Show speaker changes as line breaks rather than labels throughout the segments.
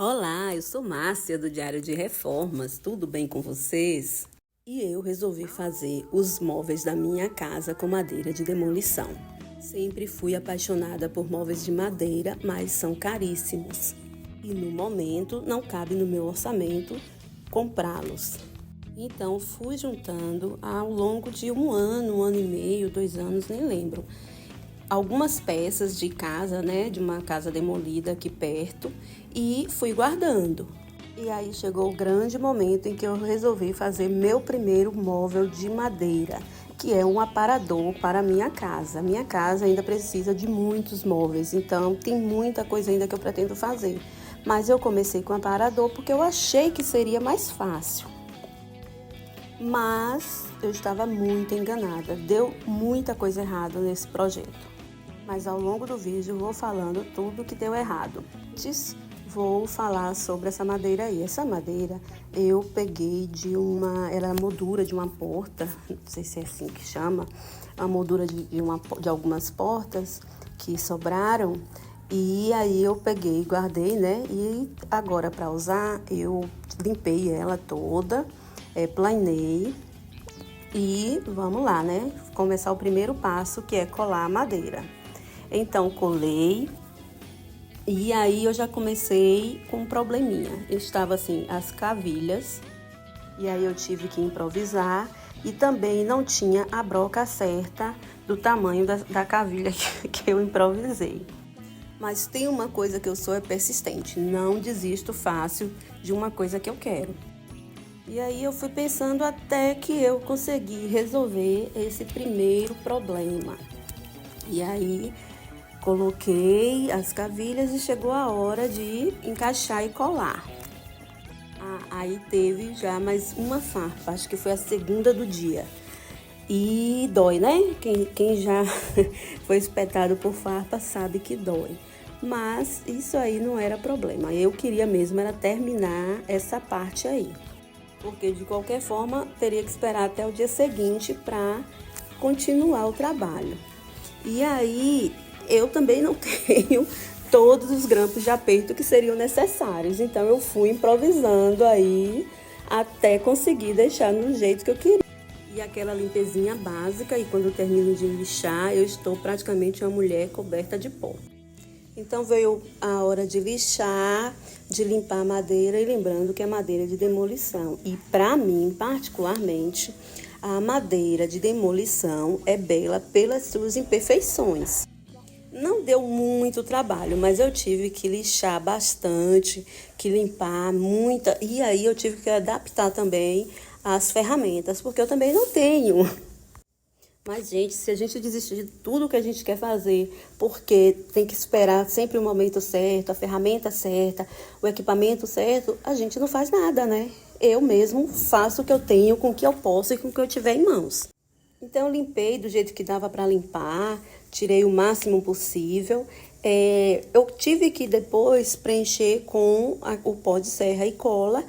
Olá, eu sou Márcia do Diário de Reformas, tudo bem com vocês? E eu resolvi fazer os móveis da minha casa com madeira de demolição. Sempre fui apaixonada por móveis de madeira, mas são caríssimos. E no momento não cabe no meu orçamento comprá-los. Então fui juntando ao longo de um ano e meio, 2 anos, nem lembro, algumas peças de casa, de uma casa demolida aqui perto, e fui guardando. E aí chegou o grande momento em que eu resolvi fazer meu primeiro móvel de madeira, que é um aparador para a minha casa. Minha casa ainda precisa de muitos móveis, então tem muita coisa ainda que eu pretendo fazer. Mas eu comecei com o aparador porque eu achei que seria mais fácil. Mas eu estava muito enganada, deu muita coisa errada nesse projeto. Mas ao longo do vídeo vou falando tudo que deu errado. Antes vou falar sobre essa madeira aí. Essa madeira eu peguei era a moldura de uma porta, não sei se é assim que chama, a moldura de algumas portas que sobraram. E aí eu peguei, guardei, E agora para usar eu limpei ela toda, planei. E vamos lá, Começar o primeiro passo, que é colar a madeira. Então, colei, e aí eu já comecei com um probleminha. Estava assim, as cavilhas, e aí eu tive que improvisar, e também não tinha a broca certa do tamanho da cavilha que eu improvisei. Mas tem uma coisa que eu sou, é persistente, não desisto fácil de uma coisa que eu quero. E aí eu fui pensando até que eu consegui resolver esse primeiro problema. E aí coloquei as cavilhas e chegou a hora de encaixar e colar. Aí teve já mais uma farpa, acho que foi a segunda do dia. E dói, Quem já foi espetado por farpa sabe que dói. Mas isso aí não era problema. Eu queria mesmo era terminar essa parte aí. Porque de qualquer forma teria que esperar até o dia seguinte para continuar o trabalho. E aí eu também não tenho todos os grampos de aperto que seriam necessários. Então eu fui improvisando aí até conseguir deixar no jeito que eu queria. E aquela limpezinha básica, e quando eu termino de lixar, eu estou praticamente uma mulher coberta de pó. Então veio a hora de lixar, de limpar a madeira, e lembrando que é madeira de demolição. E para mim, particularmente, a madeira de demolição é bela pelas suas imperfeições. Não deu muito trabalho, mas eu tive que lixar bastante, que limpar muita, e aí eu tive que adaptar também as ferramentas, porque eu também não tenho. Mas, gente, se a gente desistir de tudo que a gente quer fazer, porque tem que esperar sempre o momento certo, a ferramenta certa, o equipamento certo, a gente não faz nada, Eu mesmo faço o que eu tenho, com o que eu posso e com o que eu tiver em mãos. Então, eu limpei do jeito que dava para limpar, tirei o máximo possível. Eu tive que depois preencher com o pó de serra e cola,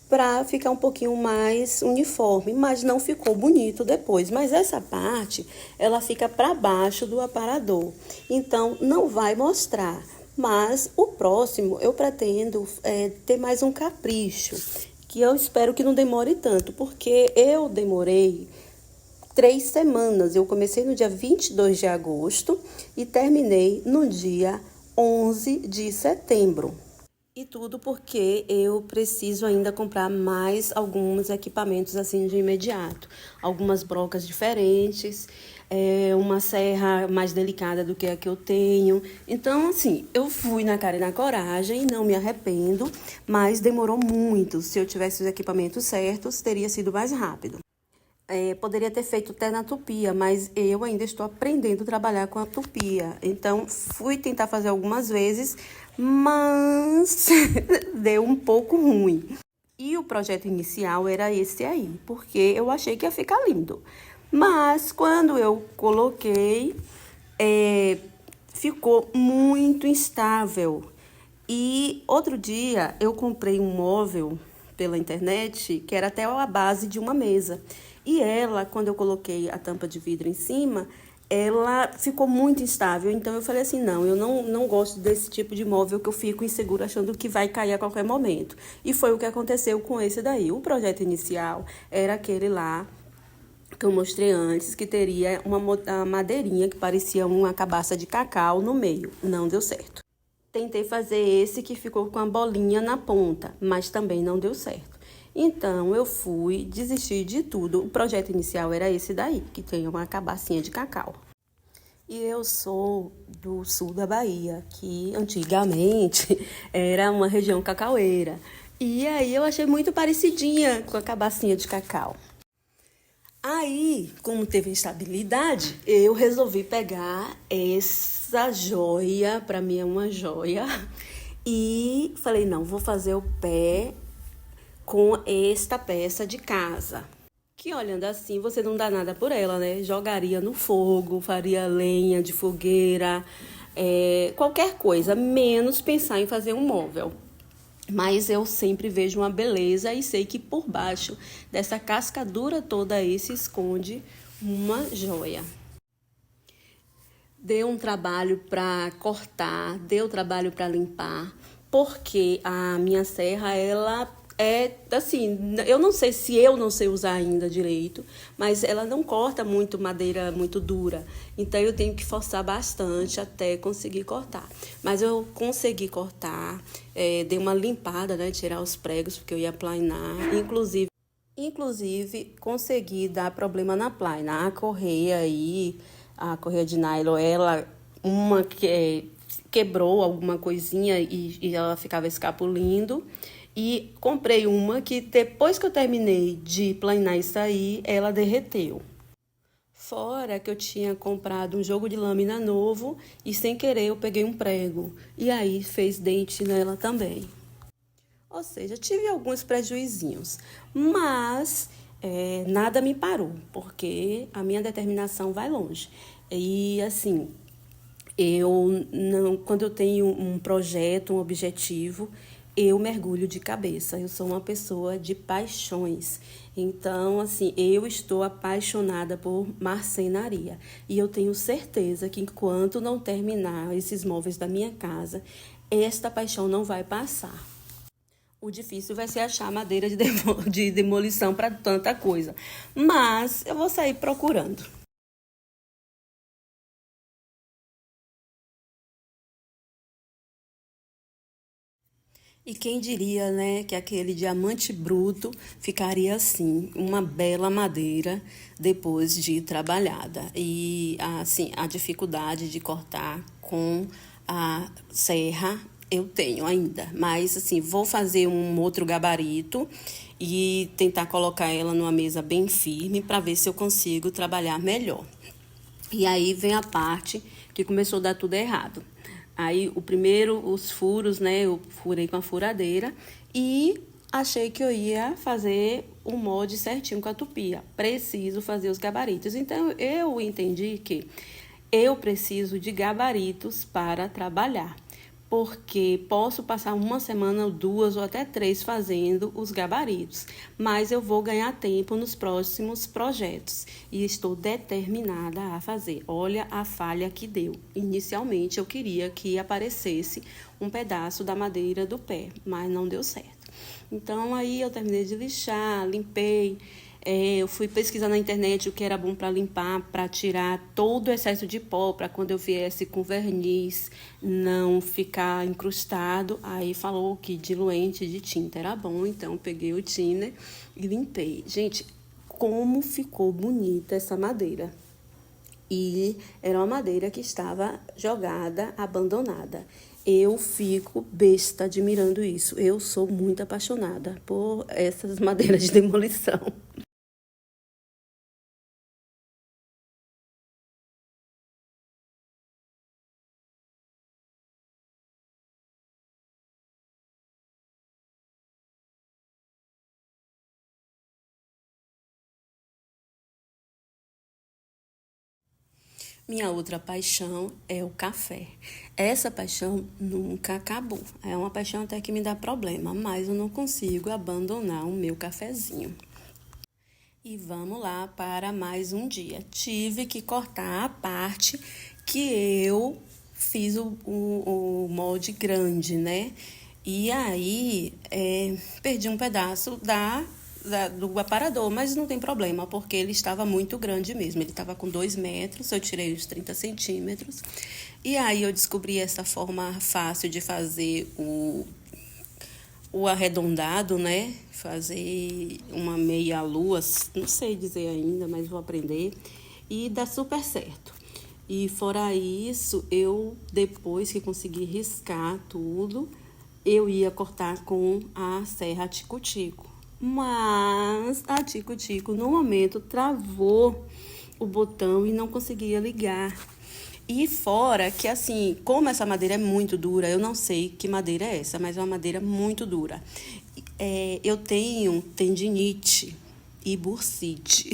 para ficar um pouquinho mais uniforme, mas não ficou bonito depois. Mas essa parte, ela fica para baixo do aparador, então não vai mostrar. Mas o próximo eu pretendo ter mais um capricho, que eu espero que não demore tanto, porque eu demorei 3 semanas. Eu comecei no dia 22 de agosto e terminei no dia 11 de setembro. E tudo porque eu preciso ainda comprar mais alguns equipamentos assim de imediato. Algumas brocas diferentes, uma serra mais delicada do que a que eu tenho. Então, assim, eu fui na cara e na coragem, não me arrependo, mas demorou muito. Se eu tivesse os equipamentos certos, teria sido mais rápido. Poderia ter feito até na tupia, mas eu ainda estou aprendendo a trabalhar com a tupia. Então, fui tentar fazer algumas vezes, mas deu um pouco ruim. E o projeto inicial era esse aí, porque eu achei que ia ficar lindo. Mas, quando eu coloquei, ficou muito instável. E outro dia, eu comprei um móvel pela internet, que era até a base de uma mesa. E ela, quando eu coloquei a tampa de vidro em cima, ela ficou muito instável. Então eu falei assim, não, eu não gosto desse tipo de móvel que eu fico insegura achando que vai cair a qualquer momento. E foi o que aconteceu com esse daí. O projeto inicial era aquele lá que eu mostrei antes, que teria uma madeirinha que parecia uma cabaça de cacau no meio. Não deu certo. Tentei fazer esse que ficou com a bolinha na ponta, mas também não deu certo. Então eu fui desistir de tudo. O projeto inicial era esse daí, que tem uma cabacinha de cacau. E eu sou do sul da Bahia, que antigamente era uma região cacaueira. E aí eu achei muito parecidinha com a cabacinha de cacau. Aí, como teve instabilidade, eu resolvi pegar essa joia, para mim é uma joia, e falei, não, vou fazer o pé com esta peça de casa. Que olhando assim, você não dá nada por ela, né? Jogaria no fogo, faria lenha de fogueira, qualquer coisa, menos pensar em fazer um móvel. Mas eu sempre vejo uma beleza e sei que por baixo dessa cascadura toda aí se esconde uma joia. Deu um trabalho para cortar, deu trabalho para limpar, porque a minha serra, ela é assim, eu não sei se eu não sei usar ainda direito, mas ela não corta muito madeira muito dura. Então eu tenho que forçar bastante até conseguir cortar. Mas eu consegui cortar, dei uma limpada, né, tirar os pregos, porque eu ia planar, inclusive consegui dar problema na plaina. A correia aí, a correia de nylon, ela uma que quebrou alguma coisinha e ela ficava escapulindo. E comprei uma que depois que eu terminei de planar isso aí, ela derreteu. Fora que eu tinha comprado um jogo de lâmina novo e sem querer eu peguei um prego. E aí fez dente nela também. Ou seja, tive alguns prejuízinhos, mas nada me parou, porque a minha determinação vai longe. E assim, eu não, quando eu tenho um projeto, um objetivo, eu mergulho de cabeça. Eu sou uma pessoa de paixões. Então, assim, eu estou apaixonada por marcenaria. E eu tenho certeza que enquanto não terminar esses móveis da minha casa, esta paixão não vai passar. O difícil vai ser achar madeira de demolição para tanta coisa. Mas eu vou sair procurando. E quem diria, né, que aquele diamante bruto ficaria assim, uma bela madeira depois de trabalhada. E assim, a dificuldade de cortar com a serra eu tenho ainda, mas assim, vou fazer um outro gabarito e tentar colocar ela numa mesa bem firme para ver se eu consigo trabalhar melhor. E aí vem a parte que começou a dar tudo errado. Aí, o primeiro, os furos, né? Eu furei com a furadeira e achei que eu ia fazer o molde certinho com a tupia. Preciso fazer os gabaritos. Então, eu entendi que eu preciso de gabaritos para trabalhar, porque posso passar uma semana, duas ou até três fazendo os gabaritos, mas eu vou ganhar tempo nos próximos projetos e estou determinada a fazer. Olha a falha que deu. Inicialmente eu queria que aparecesse um pedaço da madeira do pé, mas não deu certo. Então aí eu terminei de lixar, limpei. Eu fui pesquisar na internet o que era bom para limpar, para tirar todo o excesso de pó, para quando eu viesse com verniz não ficar incrustado. Aí falou que diluente de tinta era bom, então eu peguei o thinner e limpei. Gente, como ficou bonita essa madeira! E era uma madeira que estava jogada, abandonada. Eu fico besta admirando isso. Eu sou muito apaixonada por essas madeiras de demolição. Minha outra paixão é o café. Essa paixão nunca acabou. É uma paixão até que me dá problema, mas eu não consigo abandonar o meu cafezinho. E vamos lá para mais um dia. Tive que cortar a parte que eu fiz o molde grande, né? E aí, perdi um pedaço do aparador, mas não tem problema, porque ele estava muito grande mesmo. Ele estava com 2 metros, eu tirei os 30 centímetros. E aí eu descobri essa forma fácil de fazer o arredondado, né? Fazer uma meia lua, não sei dizer ainda, mas vou aprender. E dá super certo. E fora isso, eu, depois que consegui riscar tudo, eu ia cortar com a serra tico-tico. Mas a tico-tico, no momento, travou o botão e não conseguia ligar. E fora que, assim, como essa madeira é muito dura, eu não sei que madeira é essa, mas é uma madeira muito dura. Eu tenho tendinite e bursite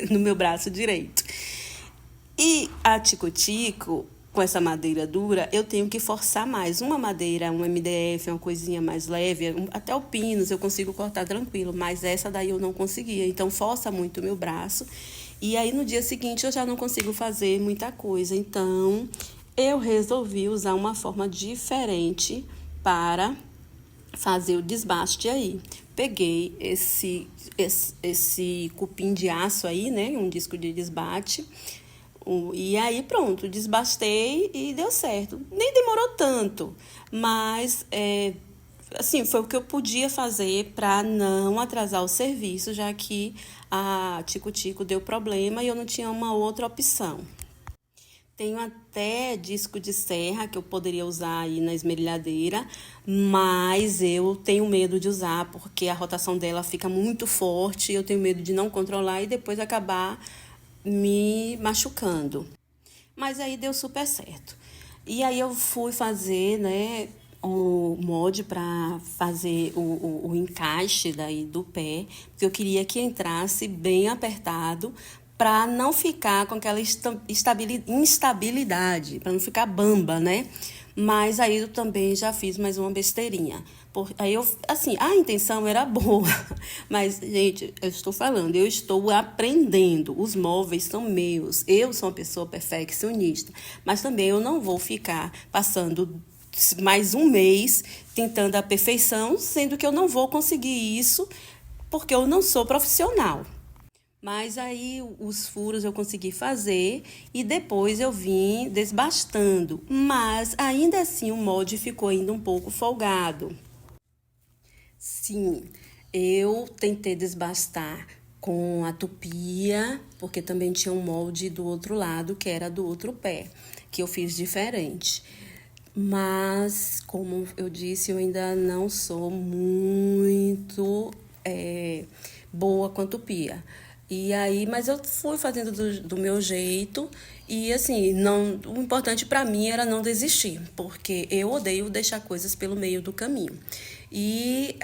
no meu braço direito. E a tico-tico, com essa madeira dura, eu tenho que forçar mais. Uma madeira, um MDF, uma coisinha mais leve, até o pinus eu consigo cortar tranquilo, mas essa daí eu não conseguia. Então, força muito o meu braço. E aí, no dia seguinte, eu já não consigo fazer muita coisa. Então, eu resolvi usar uma forma diferente para fazer o desbaste aí. Peguei esse cupim de aço aí, né? Um disco de desbate. E aí, pronto, desbastei e deu certo. Nem demorou tanto, mas assim, foi o que eu podia fazer para não atrasar o serviço, já que a Tico-Tico deu problema e eu não tinha uma outra opção. Tenho até disco de serra que eu poderia usar aí na esmerilhadeira, mas eu tenho medo de usar porque a rotação dela fica muito forte, eu tenho medo de não controlar e depois acabar me machucando. Mas aí deu super certo. E aí eu fui fazer, né, o molde para fazer o encaixe daí do pé, porque eu queria que entrasse bem apertado para não ficar com aquela instabilidade, para não ficar bamba, né? Mas aí eu também já fiz mais uma besteirinha. Aí eu, assim, a intenção era boa, mas, gente, eu estou falando, eu estou aprendendo. Os móveis são meus, eu sou uma pessoa perfeccionista, mas também eu não vou ficar passando mais um mês tentando a perfeição, sendo que eu não vou conseguir isso porque eu não sou profissional. Mas aí os furos eu consegui fazer e depois eu vim desbastando. Mas ainda assim o molde ficou ainda um pouco folgado. Sim, eu tentei desbastar com a tupia, porque também tinha um molde do outro lado, que era do outro pé, que eu fiz diferente. Mas, como eu disse, eu ainda não sou muito boa com a tupia. E aí, mas eu fui fazendo do meu jeito e assim, não, o importante para mim era não desistir, porque eu odeio deixar coisas pelo meio do caminho. E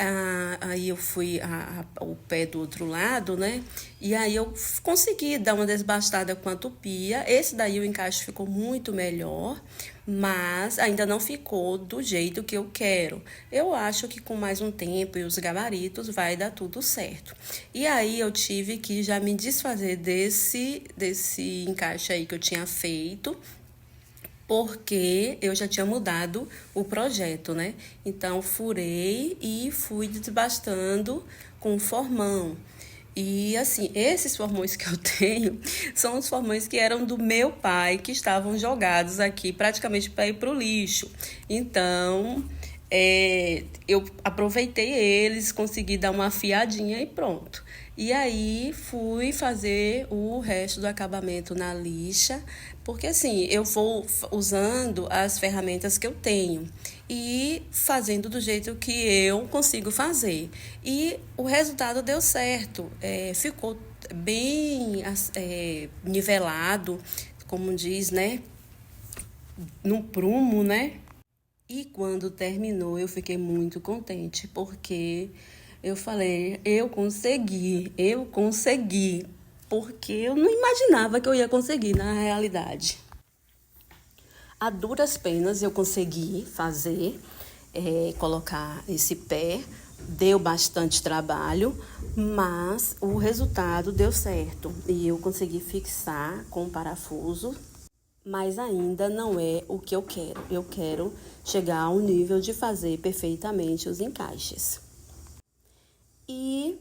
aí eu fui o pé do outro lado, né? E aí eu consegui dar uma desbastada com a tupia. Esse daí o encaixe ficou muito melhor, mas ainda não ficou do jeito que eu quero. Eu acho que com mais um tempo e os gabaritos vai dar tudo certo. E aí eu tive que já me desfazer desse encaixe aí que eu tinha feito, porque eu já tinha mudado o projeto, né? Então, furei e fui desbastando com formão. E, assim, esses formões que eu tenho são os formões que eram do meu pai, que estavam jogados aqui praticamente para ir para o lixo. Então, eu aproveitei eles, consegui dar uma afiadinha e pronto. E aí fui fazer o resto do acabamento na lixa, porque assim, eu vou usando as ferramentas que eu tenho e fazendo do jeito que eu consigo fazer. E o resultado deu certo, ficou bem nivelado, como diz, né? No prumo, né? E quando terminou, eu fiquei muito contente, porque eu falei, eu consegui, porque eu não imaginava que eu ia conseguir na realidade. A duras penas eu consegui fazer, colocar esse pé, Deu bastante trabalho, mas o resultado deu certo e eu consegui fixar com parafuso, mas ainda não é o que eu quero. Eu quero chegar ao nível de fazer perfeitamente os encaixes. E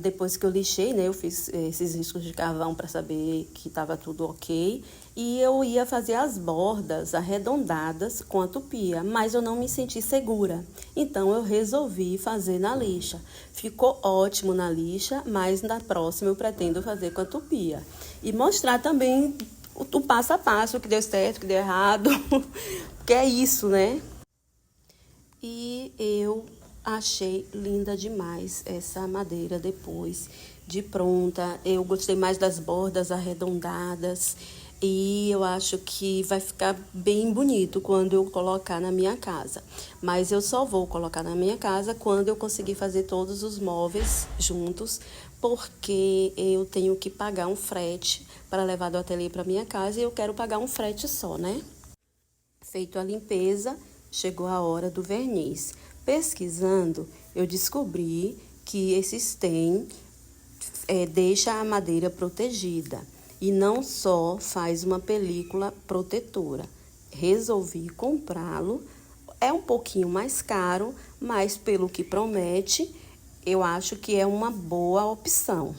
depois que eu lixei, né, eu fiz esses riscos de carvão para saber que estava tudo ok. E eu ia fazer as bordas arredondadas com a tupia, mas eu não me senti segura. Então, eu resolvi fazer na lixa. Ficou ótimo na lixa, mas na próxima eu pretendo fazer com a tupia. E mostrar também o passo a passo, o que deu certo, o que deu errado, porque é isso, né? E eu achei linda demais essa madeira depois de pronta. Eu gostei mais das bordas arredondadas e eu acho que vai ficar bem bonito quando eu colocar na minha casa. Mas eu só vou colocar na minha casa quando eu conseguir fazer todos os móveis juntos, porque eu tenho que pagar um frete para levar do ateliê para minha casa e eu quero pagar um frete só, né? Feito a limpeza, chegou a hora do verniz. Pesquisando, eu descobri que esse stain deixa a madeira protegida e não só faz uma película protetora. Resolvi comprá-lo. É um pouquinho mais caro, mas pelo que promete, eu acho que é uma boa opção.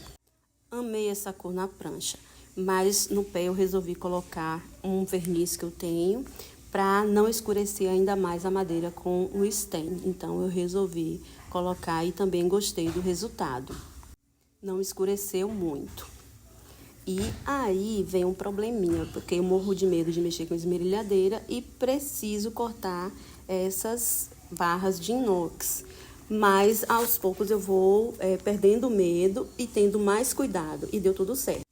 Amei essa cor na prancha, mas no pé eu resolvi colocar um verniz que eu tenho para não escurecer ainda mais a madeira com o stain. Então, eu resolvi colocar e também gostei do resultado. Não escureceu muito. E aí vem um probleminha, porque eu morro de medo de mexer com esmerilhadeira e preciso cortar essas barras de inox. Mas, aos poucos, eu vou perdendo medo e tendo mais cuidado. E deu tudo certo.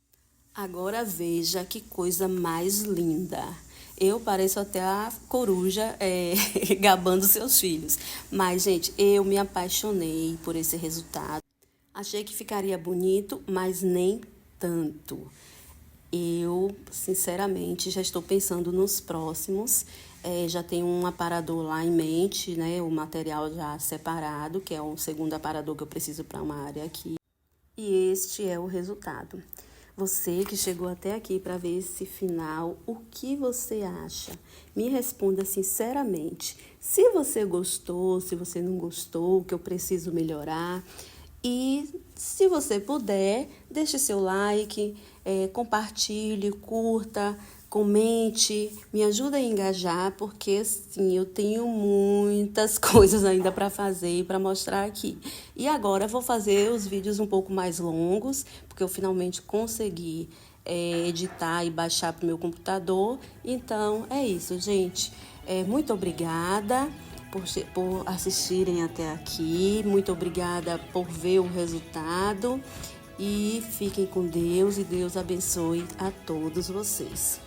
Agora veja que coisa mais linda. Eu pareço até a coruja gabando seus filhos. Mas, gente, eu me apaixonei por esse resultado. Achei que ficaria bonito, mas nem tanto. Eu, sinceramente, já estou pensando nos próximos. Já tenho um aparador lá em mente, né? O material já separado, que é o segundo aparador que eu preciso para uma área aqui. E este é o resultado. Você que chegou até aqui para ver esse final, o que você acha? Me responda sinceramente. Se você gostou, se você não gostou, o que eu preciso melhorar. E se você puder, deixe seu like, compartilhe, curta, comente, me ajuda a engajar, porque assim, eu tenho muitas coisas ainda para fazer e para mostrar aqui. E agora vou fazer os vídeos um pouco mais longos, porque eu finalmente consegui editar e baixar para o meu computador. Então, é isso, gente. Muito obrigada por assistirem até aqui. Muito obrigada por ver o resultado. E fiquem com Deus e Deus abençoe a todos vocês.